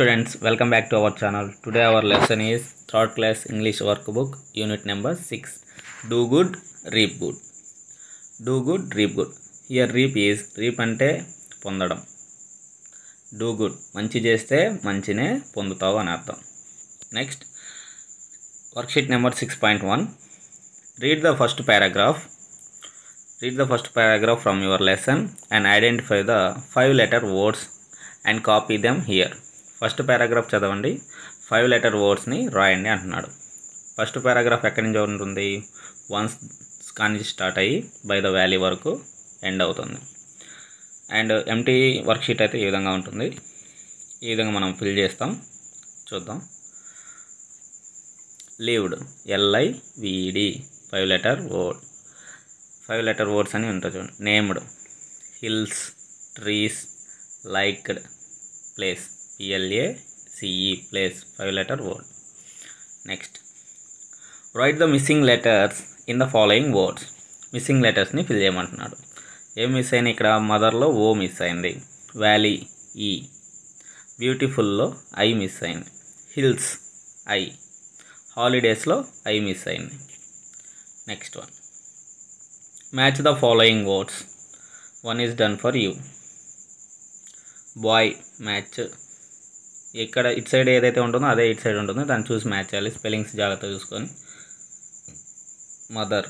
students, welcome back to our channel. Today our lesson is 3rd class English workbook unit number 6. Do good, reap good. Do good, reap good. Here reap is reap ante పొందడం. Do good మంచి చేస్తే మంచినే పొందుతావు అని అర్థం. Next worksheet number 6.1. Read the first paragraph. Read the first paragraph from your lesson and identify the 5-letter words and copy them here. First paragraph చదవండి, 5-letter వర్డ్స్ని రాయండి అంటున్నాడు. ఫస్ట్ పారాగ్రాఫ్ ఎక్కడి నుంచి ఉంటుంది? వన్స్ కానీ స్టార్ట్ అయ్యి బై ద వ్యాలీ వరకు end అవుతుంది. అండ్ ఎంటీ వర్క్షీట్ అయితే ఈ విధంగా ఉంటుంది. ఈ విధంగా మనం ఫిల్ చేస్తాం. చూద్దాం. లీవ్డ్, LIVED, 5-letter word. 5-letter words అని ఉంటుంది చూడండి. Named, hills, trees, liked, place, PLACE, place, 5-letter word. Next write the missing letters in the following words. Missing లెటర్స్ని ఫిల్ చేయమంటున్నాడు. ఏం మిస్ అయినాయి ఇక్కడ? మదర్లో O మిస్ అయింది, వ్యాలీ E, బ్యూటిఫుల్లో I మిస్ అయింది, హిల్స్ I, హాలిడేస్లో I మిస్ అయింది. Next one, match the following words. One is done for you. Boy match, ఇక్కడ ఇటు సైడ్ ఏదైతే ఉంటుందో అదే ఇటు సైడ్ ఉంటుందో దాన్ని చూసి మ్యాచ్ చేయాలి. స్పెల్లింగ్స్ జాగ్రత్తగా చూసుకొని. Mother,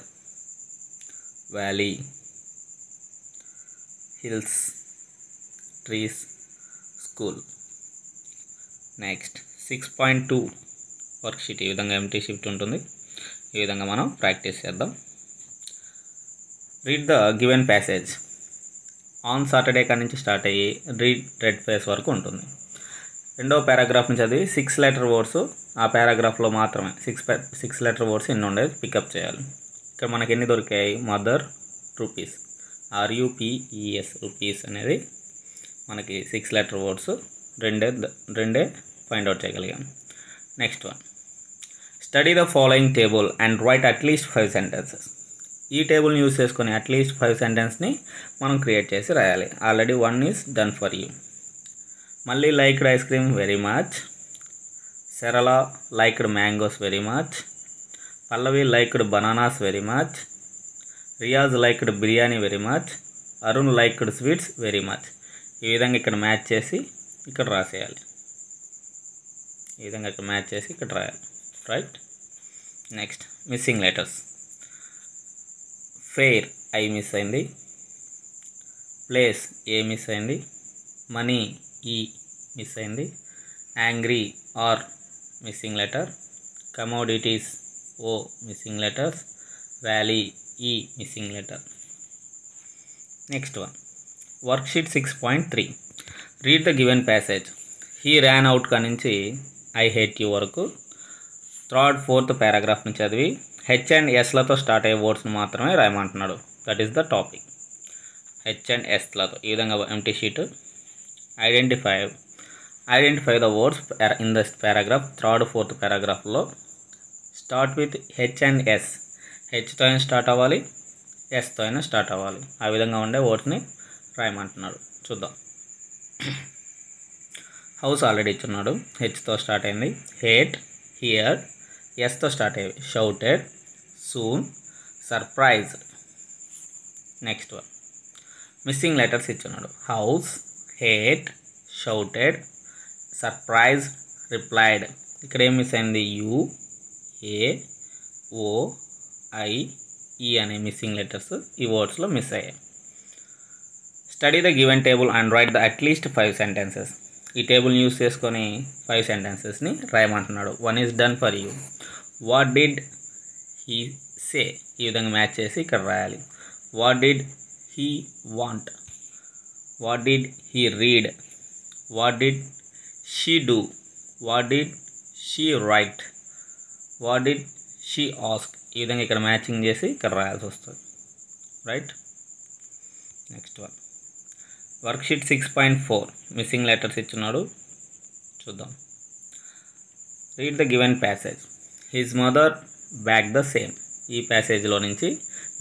valley, hills, trees, school. Next 6.2 worksheet ఈ విధంగా ఎంటీ షిఫ్ట్ ఉంటుంది. ఈ విధంగా మనం ప్రాక్టీస్ చేద్దాం. Read the given passage. On Saturday కాడి నుంచి స్టార్ట్ అయ్యి రెడ్ ఫేస్ వరకు ఉంటుంది. రెండవ పారాగ్రాఫ్ నుంచి చదివి 6-letter వర్డ్స్ ఆ పారాగ్రాఫ్లో మాత్రమే 6-letter వర్డ్స్ ఎన్ని ఉండేది పికప్ చేయాలి. ఇక్కడ మనకి ఎన్ని దొరికాయి? మదర్, రూపీస్, RUPES, రూపీస్ అనేది మనకి 6-letter వర్డ్స్ రెండే ఫైండ్ అవుట్ చేయగలిగాం. Next one, study the following table and write at least 5 sentences. ఈ టేబుల్ని యూజ్ చేసుకొని అట్లీస్ట్ 5 sentences మనం క్రియేట్ చేసి రాయాలి. Already 1 is done for you. Malli liked ice cream very much, Sarala liked mangoes very much, Pallavi liked bananas very much, Riyaz liked biryani very much, Arun liked sweets very much. ఈ విధంగా ఇక్కడ match చేసి ఇక్కడ రాసేయాలి. ఈ విధంగా ఇక్కడ మ్యాచ్ చేసి ఇక్కడ రాయాలి. Right. Next missing letters. Fair I miss అయింది, ప్లేస్ A మిస్ అయింది, మనీ E మిస్ అయింది, angry R missing letter, commodities O missing letters, valley E missing letter. Next one, worksheet 6.3. Read the given passage. He ran out కా నుంచి I hate you వరకు 3rd, 4th paragraph నుంచి చదివి H and Sలతో start అయ్యే వర్డ్స్ని మాత్రమే రాయమంటున్నాడు. That is the topic. H and Sలతో ఈ విధంగా ఎంటీ sheet. Identify the words in this paragraph. 3rd, 4th పారాగ్రాఫ్లో start with H and S. హెచ్తో అయినా స్టార్ట్ అవ్వాలి, ఎస్తో అయినా స్టార్ట్ అవ్వాలి. ఆ విధంగా ఉండే వర్డ్స్ని రాయమంటున్నాడు. చూద్దాం. హౌస్ ఆల్రెడీ ఇచ్చున్నాడు, హెచ్తో స్టార్ట్ అయింది. హేట్, హియర్, ఎస్తో స్టార్ట్ అయ్యేవి. Shouted, soon, surprised. Next one, missing letters ఇచ్చున్నాడు. House, hate, shouted, surprise, replied. ఇక్కడ ఏం మిస్ అయింది? U, A, O, I, E అనే మిస్సింగ్ లెటర్స్ ఈ వర్డ్స్లో మిస్ అయ్యాయి. Study the given table and right the at least 5 sentences. ఈ టేబుల్ని యూజ్ చేసుకొని 5 sentencesని రాయమంటున్నాడు. 1 is done for you. What did he say. ఈ విధంగా మ్యాచ్ చేసి ఇక్కడ రాయాలి. What did he want, what did he read, what did she do, what did she right, what did she ask. ఈ విధంగా ఇక్కడ మ్యాచింగ్ చేసి ఇక్కడ రాయాల్సి వస్తుంది. Right. Next one, worksheet 6.4. Missing letters ఇచ్చున్నాడు. చూద్దాం. Read the given passage. His mother back the same. ఈ ప్యాసేజ్లో నుంచి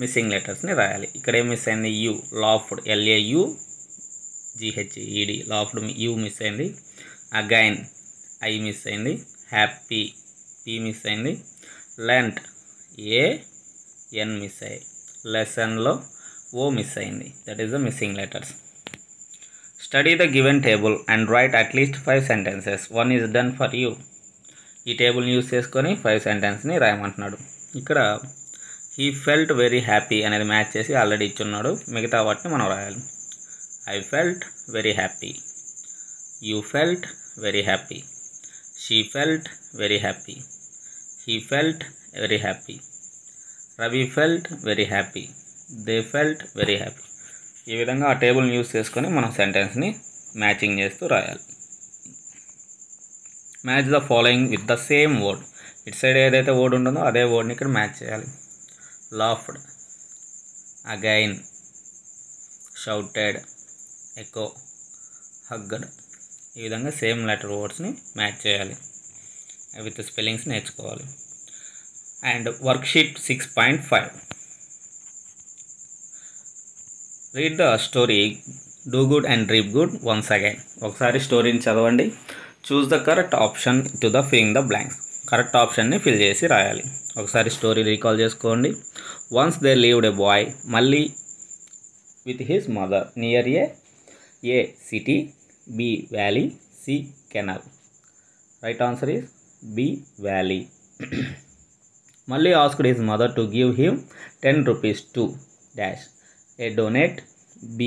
మిస్సింగ్ లెటర్స్ని రాయాలి. ఇక్కడ ఏం మిస్ అయింది? U, laughed, LAUGHED, laughed U miss అయింది. అగైన్ ఐ మిస్ అయింది, హ్యాపీ పీ మిస్ అయింది, లెంట్ ఏ ఎన్ మిస్ అయ్యాయి, లెసన్లో ఓ మిస్ అయింది. That is the missing letters. Study the given table and write at least 5 sentences. 1 is done for you. ఈ టేబుల్ని use చేసుకొని 5 సెంటెన్స్ని రాయమంటున్నాడు. ఇక్కడ హీ ఫెల్ట్ వెరీ హ్యాపీ అనేది మ్యాచ్ చేసి ఆల్రెడీ ఇచ్చున్నాడు. మిగతా వాటిని మనం రాయాలి. I felt very happy, you felt very happy, she felt very happy, he felt very happy, Ravi felt very happy, they felt very happy. ఈ విధంగా ఆ టేబుల్ని యూజ్ చేసుకొని మనం సెంటెన్స్ని మ్యాచింగ్ చేస్తూ రాయాలి. Match the following with the same word. ఇటు side ఏదైతే word ఉంటుందో అదే వర్డ్ని ఇక్కడ మ్యాచ్ చేయాలి. Laughed, again, shouted, echo, hugged. ఈ విధంగా సేమ్ లెటర్ వర్డ్స్ని మ్యాచ్ చేయాలి. విత్ స్పెల్లింగ్స్ నేర్చుకోవాలి. And worksheet 6.5. Read the story do good and dream good once again. ఒకసారి స్టోరీని చదవండి. Choose the correct option to the filling the blanks. Correct ఆప్షన్ని fill చేసి రాయాలి. ఒకసారి స్టోరీ రీకాల్ చేసుకోండి. Once they lived a boy Malli with his mother near a city, b valley, c canal. Right answer is b valley. Malli asked his mother to give him 10 rupees to dash. A donate, B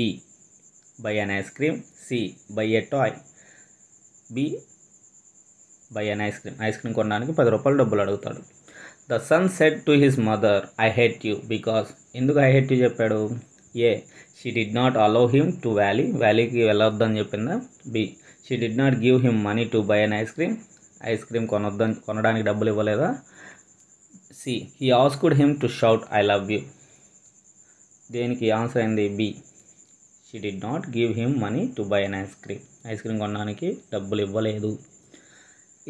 buy an ice cream, C buy a toy, B buy an ice cream. Ice cream కొనడానికి 10 రూపాయలు డబ్బులు అడుగుతాడు. The son said to his mother I hate you because. ఎందుకు I hate you చెప్పాడు? A she did not allow him to వ్యాలీకి వెళ్ళొద్దని చెప్పిందా? B she did not give him money to buy an ice cream. Ice cream కొనడానికి డబ్బులు ఇవ్వలేదా? C he asked him to shout I love you. దేనికి answer అయింది? B she did not give him money to buy an ice cream. Ice cream కొనడానికి డబ్బులు ఇవ్వలేదు.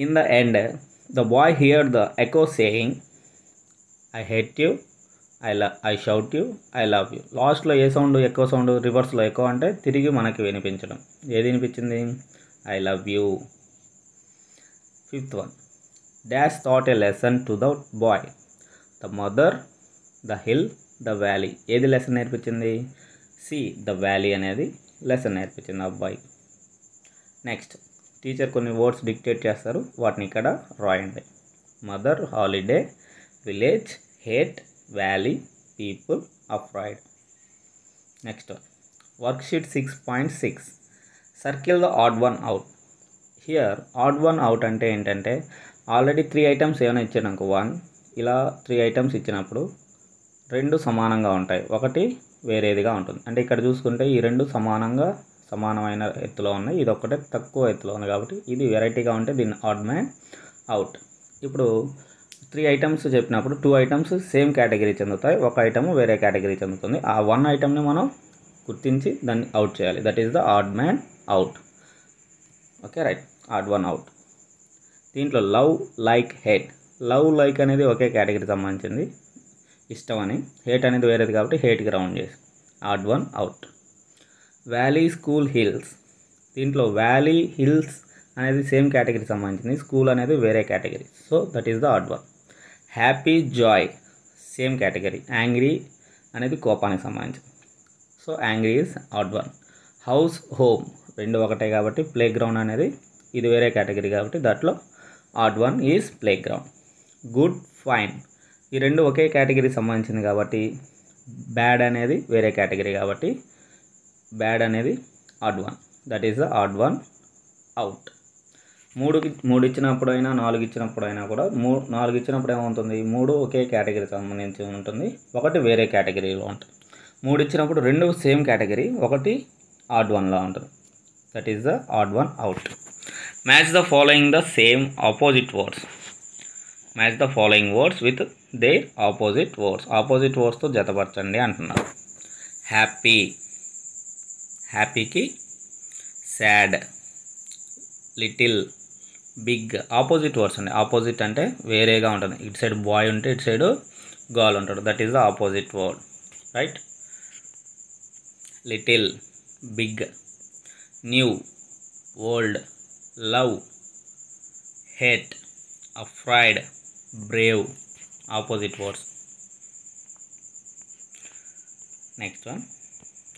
In the end the boy heard the echo saying I hate you, I shout you, I love you. లాస్ట్లో ఏ సౌండ్? Echo sound. రివర్స్లో echo అంటే తిరిగి మనకి వినిపించడం. ఏది వినిపించింది? I love you. 5th one. Dash thought a lesson to the boy. The mother, the hill, the valley. ఏది లెసన్ నేర్పించింది? సి ద వ్యాలీ అనేది లెసన్ నేర్పించింది అబ్బాయి. నెక్స్ట్ టీచర్ కొన్ని వర్డ్స్ డిక్టేట్ చేస్తారు, వాటిని ఇక్కడ రాయండి. Mother, holiday, village, hate, valley, people, afraid. Next worksheet 6.6. Circle the odd one out. Here add one out అంటే ఏంటంటే ఆల్రెడీ 3 items ఏమైనా ఇచ్చాను 1 ఇలా 3 items ఇచ్చినప్పుడు 2 సమానంగా ఉంటాయి, ఒకటి వేరేదిగా ఉంటుంది. అంటే ఇక్కడ చూసుకుంటే ఈ 2 సమానమైన ఎత్తులో ఉన్నాయి, ఇది ఒక్కటే తక్కువ ఎత్తులో ఉంది కాబట్టి ఇది వెరైటీగా ఉంటే దీన్ని ఆడ్ మ్యాన్ అవుట్. ఇప్పుడు 3 items చెప్పినప్పుడు 2 items సేమ్ కేటగిరీ చెందుతాయి, ఒక ఐటమ్ వేరే కేటగిరీ చెందుతుంది. ఆ 1 itemని మనం గుర్తించి దాన్ని అవుట్ చేయాలి. That is the odd man out. Okay right, odd one out. దీంట్లో love, like, hate. Love, like అనేది ఒకే కేటగిరీ సంబంధించింది, ఇష్టం అని. హేట్ అనేది వేరేది కాబట్టి హేట్కి రౌండ్ చేసి add one out. Valley, school, hills. దీంట్లో వ్యాలీ, హిల్స్ అనేది సేమ్ కేటగిరీ సంబంధించింది, స్కూల్ అనేది వేరే category, so that is the odd one. Happy, Joy same category. Angry అనేది కోపానికి సంబంధించింది, so angry is odd one. House, home రెండు ఒకటే కాబట్టి ప్లే గ్రౌండ్ అనేది ఇది వేరే కేటగిరీ కాబట్టి దాంట్లో odd one is play ground. Good, fine ఈ రెండు ఒకే కేటగిరీ సంబంధించింది కాబట్టి బ్యాడ్ అనేది వేరే కేటగిరీ కాబట్టి బ్యాడ్ అనేది odd one. That is the odd one out. 3 ఇచ్చినప్పుడైనా 4 ఇచ్చినప్పుడైనా కూడా 4 ఇచ్చినప్పుడు ఏమవుతుంది? 3 ఒకే కేటగిరీ సంబంధించి ఉంటుంది, ఒకటి వేరే కేటగిరీలో ఉంటుంది. 3 ఇచ్చినప్పుడు 2 సేమ్ కేటగిరీ, ఒకటి ఆడ్ వన్లా ఉంటుంది. That is the odd one out. Match the following the same opposite words. Match the following words with their opposite words. Opposite వర్డ్స్తో జతపరచండి అంటున్నారు. హ్యాపీ, హ్యాపీకి sad, little, big opposite words అండి. Opposite అంటే వేరేగా ఉంటుంది, ఇటు సైడ్ బాయ్ ఉంటే ఇటు సైడ్ గర్ల్ ఉంటాడు. That is the opposite word, right. hate, afraid, brave, opposite words. Next one,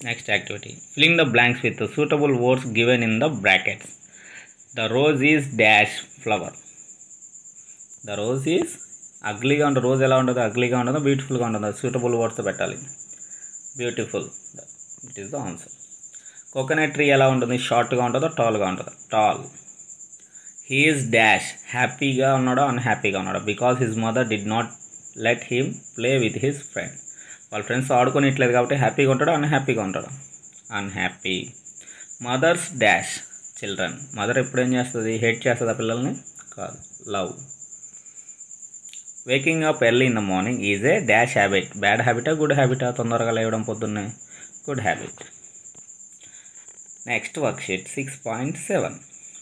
next activity, filling the blanks with the suitable words given in the brackets. The rose is dash flower. The rose is uglyగా ఉంటుంది. Rose ఎలా ఉంటుందో అగ్లీగా ఉంటుందో బ్యూటిఫుల్గా ఉంటుందో suitable words పెట్టాలి. Beautiful, it is the answer. Coconut tree ఎలా ఉంటుంది? షార్ట్గా ఉంటుందో టాల్గా ఉంటుందో? టాల్. హీ ఈజ్ డాష్, హ్యాపీగా ఉన్నాడో అన్హ్యాపీగా ఉన్నాడో? Because his mother did not let him play with his friend. వాళ్ళ ఫ్రెండ్స్ ఆడుకోనిట్లేదు కాబట్టి హ్యాపీగా ఉంటాడో అన్హ్యాపీగా ఉంటాడో? Unhappy. Mothers dash children. Mother ఎప్పుడు ఏం చేస్తుంది? హేట్ చేస్తుంది ఆ పిల్లల్ని? కాదు, love. Waking up early in the morning is a dash habit. Bad హ్యాబిటా గుడ్ హ్యాబిటా? తొందరగా లేవడం పొద్దున్నే good habit. Next worksheet 6.7,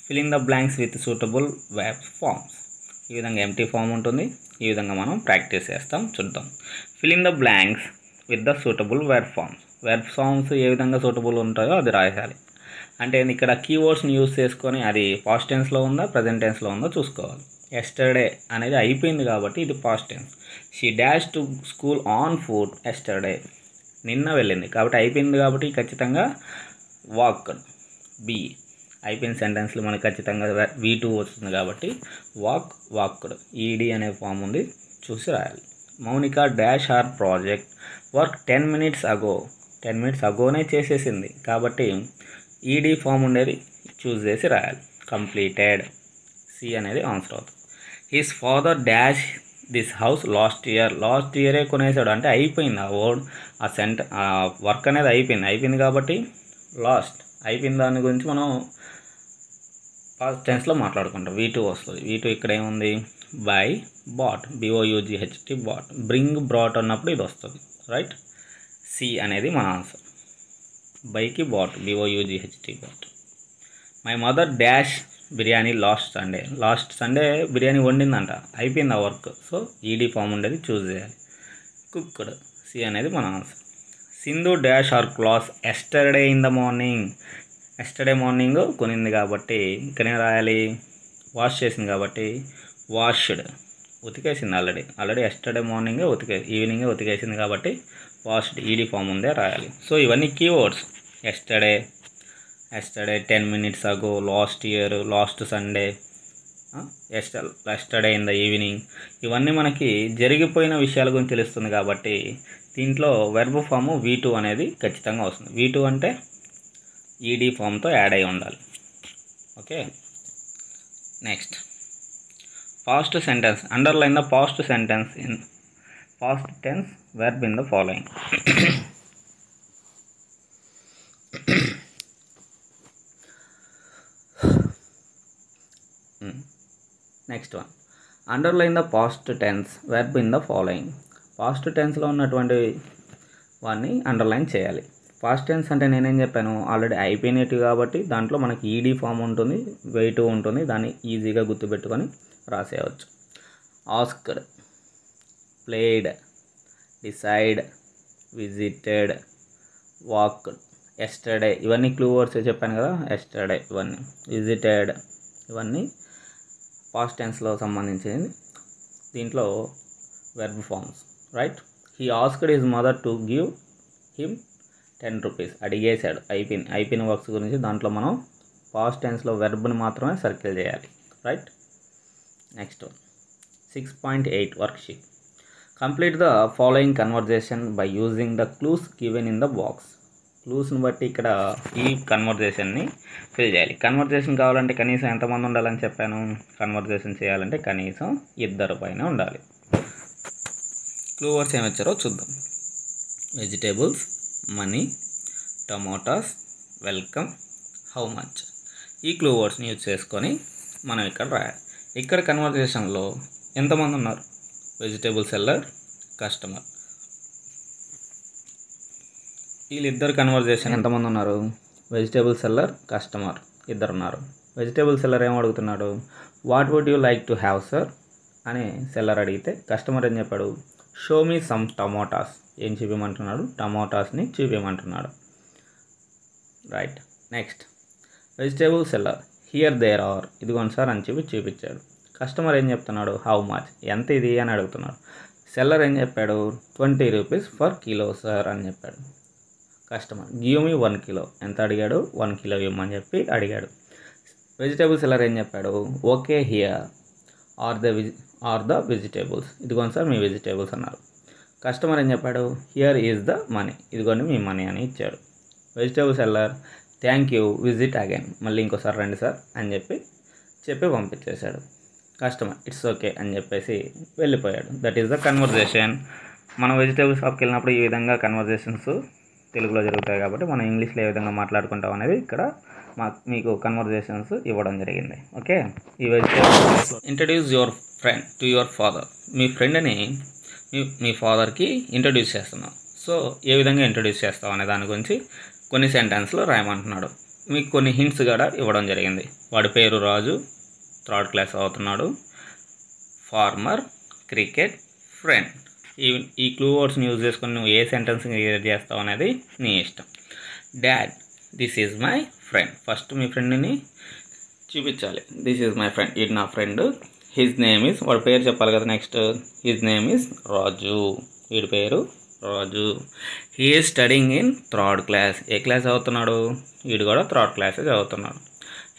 filling the blanks with suitable verb forms. ఈ విధంగా ఎంటీ ఫామ్ ఉంటుంది. ఈ విధంగా మనం ప్రాక్టీస్ చేస్తాం, చూద్దాం. Filling the blanks with the suitable verb forms. Verb forms ఏ విధంగా సూటబుల్ ఉంటాయో అది రాయాలి. అంటే ఇక్కడ కీవర్డ్స్ని యూజ్ చేసుకొని అది పాస్ట్ టెన్స్లో ఉందా ప్రజెంట్ టెన్స్లో ఉందో చూసుకోవాలి. ఎస్టర్డే అనేది అయిపోయింది కాబట్టి ఇది past tense. She dash to school on foot yesterday. నిన్న వెళ్ళింది కాబట్టి అయిపోయింది కాబట్టి ఖచ్చితంగా వాక్డ్. బి అయిపోయిన సెంటెన్స్లో మనకి ఖచ్చితంగా V2 వస్తుంది కాబట్టి వాక్డ్. ఈడీ అనే ఫామ్ ఉంది, చూసి రాయాలి. Mounika dash are project work 10 minutes అగో. 10 minutes అగోనే చేసేసింది కాబట్టి ఈడీ ఫామ్ ఉండేది చూస్ చేసి రాయాలి. కంప్లీటెడ్. సి అనేది ఆన్సర్ అవుతుంది. His father dash this house last year. Last ఇయరే కొనేసాడు అంటే అయిపోయింది. ఆ వర్డ్ ఆ వర్క్ అనేది అయిపోయింది కాబట్టి లాస్ట్. అయిపోయిన దాని గురించి మనం పాస్ట్ టెన్స్లో మాట్లాడుకుంటాం. V2 వస్తుంది. V2 ఇక్కడ ఏముంది? Buy, bought, BOUGHT bought. Bring, brought అన్నప్పుడు ఇది వస్తుంది, రైట్. సి అనేది మన ఆన్సర్. బైకి bought, BOUGHT bought. My mother dash biryani last Sunday biryani వండిందంట, అయిపోయింది ఆ వర్క్. సో ఈడీ ఫామ్ ఉండేది చూస్ చేయాలి. కుక్డ్. సి అనేది మన answer. Sindhu dash are class yesterday in the morning. Yesterday morning కొనింది కాబట్టి ఇక్కడే రాయాలి. వాష్ చేసింది కాబట్టి వాష్డ్. ఉతికేసింది ఆల్రెడీ ఎస్టర్డే మార్నింగే ఈవినింగే ఉతికేసింది కాబట్టి వాష్డ్. ఈడీ ఫామ్ ఉందే రాయాలి. సో ఇవన్నీ కీవర్డ్స్. ఎస్టర్డే 10 minutes అగో, last year, last Sunday, yesterday in the evening, ఇవన్నీ మనకి జరిగిపోయిన విషయాల గురించి తెలుస్తుంది కాబట్టి దీంట్లో వెర్బ్ ఫామ్ V2 అనేది ఖచ్చితంగా వస్తుంది. V2 అంటే ఈడీ ఫామ్తో యాడ్ అయి ఉండాలి. Okay. Next past sentence. Underline the past sentence in past tense verb in the following. Next one, underline the past tense verb in the following. Past టెన్స్లో ఉన్నటువంటి వాన్ని underline చేయాలి. పాస్ట్ టెన్స్ అంటే నేనేం చెప్పాను? Already అయిపోయినట్టు కాబట్టి దాంట్లో మనకి ఈడీ ఫామ్ ఉంటుంది, V2 ఉంటుంది. దాన్ని ఈజీగా గుర్తుపెట్టుకొని రాసేయవచ్చు. Asked, played, decide, visited, walked, yesterday, ఇవన్నీ క్లూ వర్డ్స్ చెప్పాను కదా. ఎస్టర్డే, ఇవన్నీ విజిటెడ్, ఇవన్నీ పాస్ట్ టెన్స్లో సంబంధించింది. దీంట్లో verb forms, right. He asked his mother to give him 10 rupees. అడిగేశాడు. అయిపోయిన వర్క్స్ గురించి దాంట్లో మనం పాస్ట్ టెన్స్లో వెర్బ్ని మాత్రమే సర్కిల్ చేయాలి, right. Next 6.8 worksheet. Complete the following conversation by using the clues given in the box. క్లూస్ని బట్టి ఇక్కడ ఈ కన్వర్జేషన్ని ఫిల్ చేయాలి. కన్వర్జేషన్ కావాలంటే కనీసం ఎంతమంది ఉండాలని చెప్పాను? కన్వర్జేషన్ చేయాలంటే కనీసం 2 పైన ఉండాలి. క్లూ వర్డ్స్ ఏమి వచ్చారో చూద్దాం. Vegetables, money, tomatoes, welcome, how much. ఈ క్లూ వర్డ్స్ని యూజ్ చేసుకొని మనం ఇక్కడ రాయాలి. ఇక్కడ కన్వర్జేషన్లో ఎంతమంది ఉన్నారు? Vegetable seller, customer. వీళ్ళిద్దరు కన్వర్జేషన్ ఎంతమంది ఉన్నారు? వెజిటేబుల్ సెల్లర్, కస్టమర్, 2 ఉన్నారు. వెజిటేబుల్ సెల్లర్ ఏం అడుగుతున్నాడు? What would you like to have sir అని సెల్లర్ అడిగితే కస్టమర్ ఏం చెప్పాడు? Show me some tomatoes. ఏం చూపించమంటున్నాడు? టమోటాస్ని చూపించమంటున్నాడు, right. Next vegetable seller, here there are, ఇదిగోండి సార్ అని చూపించాడు. కస్టమర్ ఏం చెప్తున్నాడు, హౌ మచ్, ఎంత ఇది అని అడుగుతున్నాడు. సెల్లర్ ఏం చెప్పాడు, 20 రూపీస్ ఫర్ కిలో సార్ అని చెప్పాడు. కస్టమర్ గివ్ మీ 1 కిలో, ఎంత అడిగాడు, 1 కిలో ఇవ్వమని చెప్పి అడిగాడు. వెజిటేబుల్ సెల్లర్ ఏం చెప్పాడు, okay here are the vegetables, ఇదిగోండి సార్ మీ వెజిటేబుల్స్ అన్నారు. కస్టమర్ ఏం చెప్పాడు, హియర్ ఈజ్ ద మనీ, ఇదిగోండి మీ మనీ అని ఇచ్చాడు. Vegetable seller thank you visit again, మళ్ళీ ఇంకోసారి రండి సార్ అని చెప్పి పంపించేశాడు. కస్టమర్ ఇట్స్ ఓకే అని చెప్పేసి వెళ్ళిపోయాడు. That is the conversation. మనం వెజిటేబుల్ షాప్కి వెళ్ళినప్పుడు ఈ విధంగా కన్వర్జేషన్స్ తెలుగులో జరుగుతాయి కాబట్టి మనం ఇంగ్లీష్లో ఏ విధంగా మాట్లాడుకుంటాం అనేది ఇక్కడ మీకు కన్వర్జేషన్స్ ఇవ్వడం జరిగింది. ఓకే, ఈ vegetables introduce your friend to your father, మీ ఫ్రెండ్ని మీ ఫాదర్కి ఇంట్రడ్యూస్ చేస్తున్నాం. సో ఏ విధంగా ఇంట్రడ్యూస్ చేస్తాం అనే దాని గురించి కొన్ని సెంటెన్స్లో రాయమంటున్నాడు. మీకు కొన్ని హింట్స్ కూడా ఇవ్వడం జరిగింది. వాడి పేరు రాజు, 3rd క్లాస్ అవుతున్నాడు, ఫార్మర్, క్రికెట్, ఫ్రెండ్. ఈ క్లూ వర్డ్స్ని యూజ్ చేసుకొని నువ్వు ఏ సెంటెన్స్ క్రియేట్ చేస్తావు అనేది నీ ఇష్టం. Dad this is my friend, first మీ ఫ్రెండ్ని చూపించాలి. దిస్ ఈజ్ మై ఫ్రెండ్, ఇది నా ఫ్రెండ్. హిజ్ నేమ్ ఈజ్, వాడి పేరు చెప్పాలి కదా. Next his name is Raju, వీడి పేరు Raju. He is studying in 3rd class, ఏ క్లాస్ చదువుతున్నాడు, వీడు కూడా 3rd క్లాసే చదువుతున్నాడు.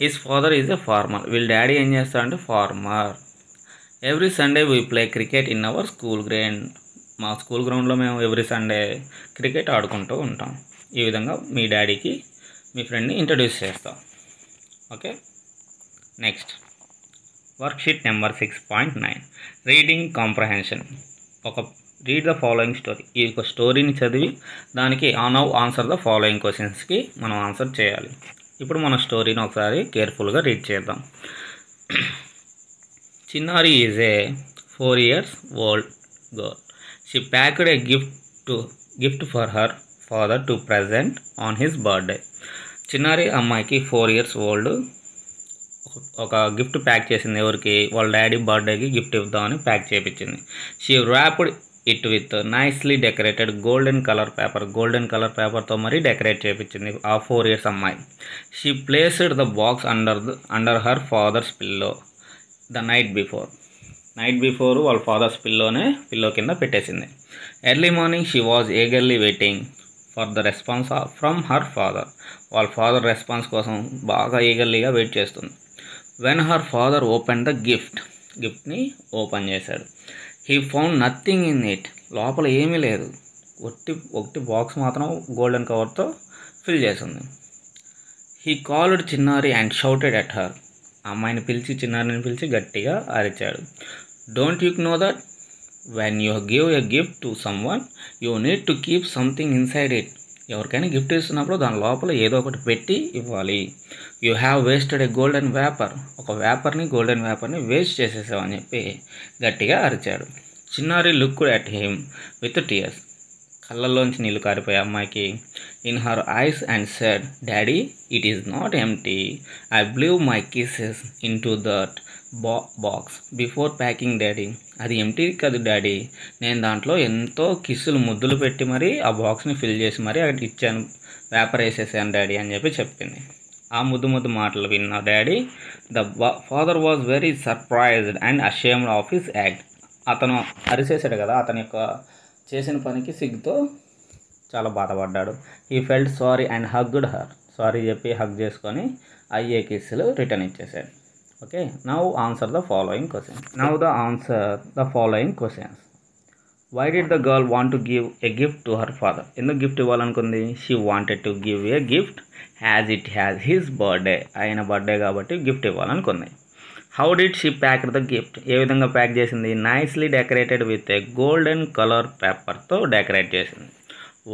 His father is a farmer, వీళ్ళ డాడీ ఏం చేస్తాడంటే farmer. Every Sunday we play cricket in our school ground, మా స్కూల్ గ్రౌండ్లో మేము ఎవ్రీ సండే క్రికెట్ ఆడుకుంటూ ఉంటాం. ఈ విధంగా మీ డాడీకి మీ ఫ్రెండ్ని ఇంట్రడ్యూస్ చేస్తాం. Okay, next worksheet number 6.9 reading comprehension. Read the following story, ఈ యొక్క స్టోరీని చదివి దానికి ఆన్సర్ ద ఫాలోయింగ్ క్వశ్చన్స్కి మనం ఆన్సర్ చేయాలి. ఇప్పుడు మన స్టోరీని ఒకసారి కేర్ఫుల్గా రీడ్ చేద్దాం. చిన్నారి is a 4 years old girl. She packed a gift for her father to present on his birthday. చిన్నారి అమ్మాయికి 4 years old ఒక గిఫ్ట్ ప్యాక్ చేసింది. ఎవరికి, వాళ్ళ డాడీ బర్త్డేకి గిఫ్ట్ ఇద్దామని ప్యాక్ చేయించింది. She wrapped it with nicely decorated golden colour పేపర్తో మరీ డెకరేట్ చేయించింది ఆ 4 years అమ్మాయి. She placed the box under her father's pillow the night before వాళ్ళ ఫాదర్స్ పిల్లో కింద పెట్టేసింది. Early morning she was eagerly waiting for the response from her father, వాళ్ళ father response కోసం బాగా ఈగర్లీగా వెయిట్ చేస్తుంది. When her father open the గిఫ్ట్ని open చేశాడు. He found nothing in it, లోపల ఏమీ లేదు, ఒకటి బాక్స్ మాత్రం గోల్డెన్ కవర్తో ఫిల్ చేసింది. హీ కాల్డ్ చిన్నారి అండ్ షౌటెడ్ అట్ హర్, చిన్నారిని పిలిచి గట్టిగా అరిచాడు. Don't you know that when you give a gift to someone you need to keep something inside it, ఎవరికైనా గిఫ్ట్ ఇస్తున్నప్పుడు దాని లోపల ఏదో ఒకటి పెట్టి ఇవ్వాలి. You have wasted a golden vapour, ఒక గోల్డెన్ వేపర్ని వేస్ట్ చేసేసావని చెప్పి గట్టిగా అరిచాడు. చిన్నారి looked at him with tears, కళ్ళల్లోంచి నీళ్ళు కారిపోయే అమ్మాయికి. In her eyes and said, daddy it is not empty, I believe my kisses in to that box before packing daddy, అది ఎంప్టీ కాదు డాడీ, నేను దాంట్లో ఎంతో కిస్సులు ముద్దులు పెట్టి మరీ ఆ బాక్స్ని ఫిల్ చేసి మరీ అక్కడ ఇచ్చాను, వేపర్ వేసేసాను డాడీ అని చెప్పి చెప్పింది. ఆ ముద్దు మాటలు విన్న daddy, the father was very surprised and ashamed of his act, అతను అరిసేసాడు కదా, అతని యొక్క చేసిన పనికి సిగ్గుతో చాలా బాధపడ్డాడు. He felt sorry and hugged her, sorry చెప్పి హగ్ చేసుకొని అయ్యే కిస్సులు రిటర్న్ ఇచ్చేసాడు. Okay, now answer the following questions. Why did the girl want to give a gift to her father, ఎందుకు గిఫ్ట్ ఇవ్వాలనుకుంది? She wanted to give a gift as it has his birthday, ఆయన birthday కాబట్టి gift ఇవ్వాలనుకుంది. How did she pack the gift, ఏ విధంగా pack చేసింది? Nicely decorated with a golden colour పేపర్తో decorate చేసింది.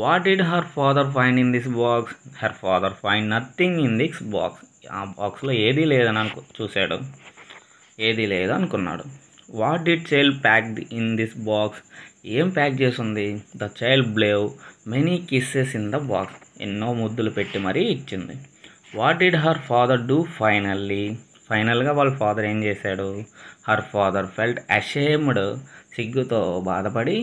What did her father find in this box? Her father find nothing in this box, ఆ బాక్స్లో ఏదీ లేదని చూశాడు, ఏదీ లేదు అనుకున్నాడు. What did child pack in this box, ఏం ప్యాక్ చేసింది? The child believe many kisses in the box, ఎన్నో ముద్దులు పెట్టి మరీ ఇచ్చింది. What did her father do ఫైనల్గా వాళ్ళ ఫాదర్ ఏం చేశాడు? హర్ ఫాదర్ ఫెల్ట్ అషేమ్డ్, సిగ్గుతో బాధపడి,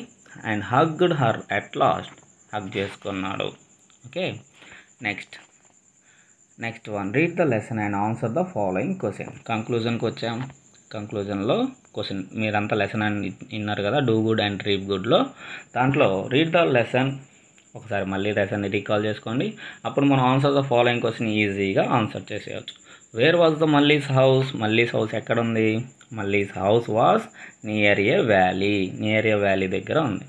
and hugged her at last, hug చేసుకున్నాడు. Okay, next one, read the lesson and answer the following question. కంక్లూజన్కి వచ్చాం. కంక్లూజన్లో క్వశ్చన్ మీరంతా లెసన్ అని విన్నారు కదా, డూ గుడ్ అండ్ రీడ్ గుడ్లో. దాంట్లో రీడ్ ద లెసన్ ఒకసారి మళ్ళీ లెసన్ని రీకాల్ చేసుకోండి. అప్పుడు మనం ఆన్సర్ ద ఫాలోయింగ్ క్వశ్చన్ ఈజీగా ఆన్సర్ చేసేయచ్చు. Where was the Malli's house? Malli's house ఎక్కడ ఉంది? Malli's house was near a valley. Near a valley దగ్గర ఉంది.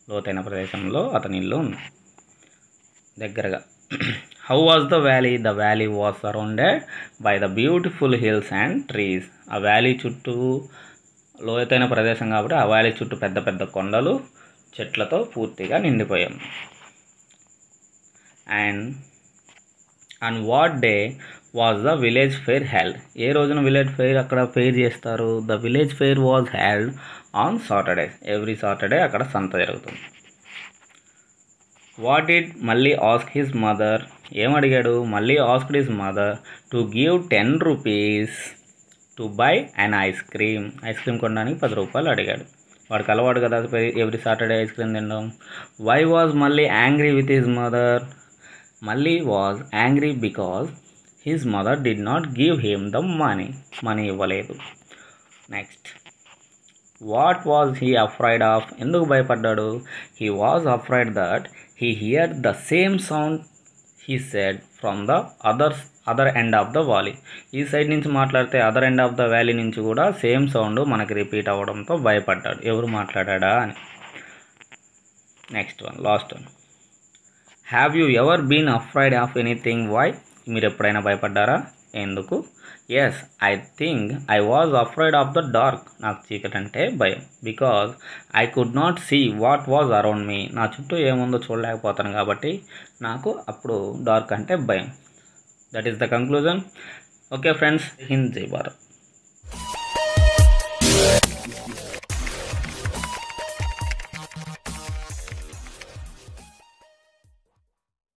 లోతైన ప్రదేశంలో అతని ఇల్లు ఉంది, దగ్గరగా. How was the valley? The valley was surrounded by the beautiful hills and trees. ఆ వ్యాలీ చుట్టూ లోతైన ప్రదేశం కాబట్టి ఆ వ్యాలీ చుట్టూ పెద్ద పెద్ద కొండలు చెట్లతో పూర్తిగా నిండిపోయాం. And what day was the village fair held? ఏ రోజున విలేజ్ ఫెయిర్ అక్కడ ఫెయిర్ చేస్తారు? The village fair was held on Saturday. Every Saturday అక్కడ సంత జరుగుతుంది. What did Malli ask his mother? ఏమడిగాడు? Malli asked his mother to give 10 rupees to buy and ice cream. Ice cream కొనడానికి 10 రూపాయలు అడిగాడు. వాడికి అలవాటు కదా ఎవ్రీ సాటర్డే ఐస్ క్రీమ్ తినడం. Why was Malli angry with his mother? Malli was angry because his mother did not give him the money. Money ఇవ్వలేదు. Next, what was he afraid of? ఎందుకు భయపడ్డాడు? He was afraid that he hear the same sound he said from the other end of the valley. ఈ side నుంచి మాట్లాడితే other end of the valley నుంచి కూడా same sound మనకి repeat అవ్వడంతో భయపడ్డాడు. ఎవరు మాట్లాడా అని. Next one, last one. Have you ever been afraid of anything? Why? మీరు ఎప్పుడైనా భయపడ్డారా? ఎందుకు? Yes, I think I was afraid of the dark. నాకు చీకటి అంటే భయం. Because I could not see what was around me. నా చుట్టూ ఏముందో చూడలేకపోతాను కాబట్టి నాకు అప్పుడు డార్క్ అంటే భయం. That is the conclusion. Okay friends, Hind జై భారత్.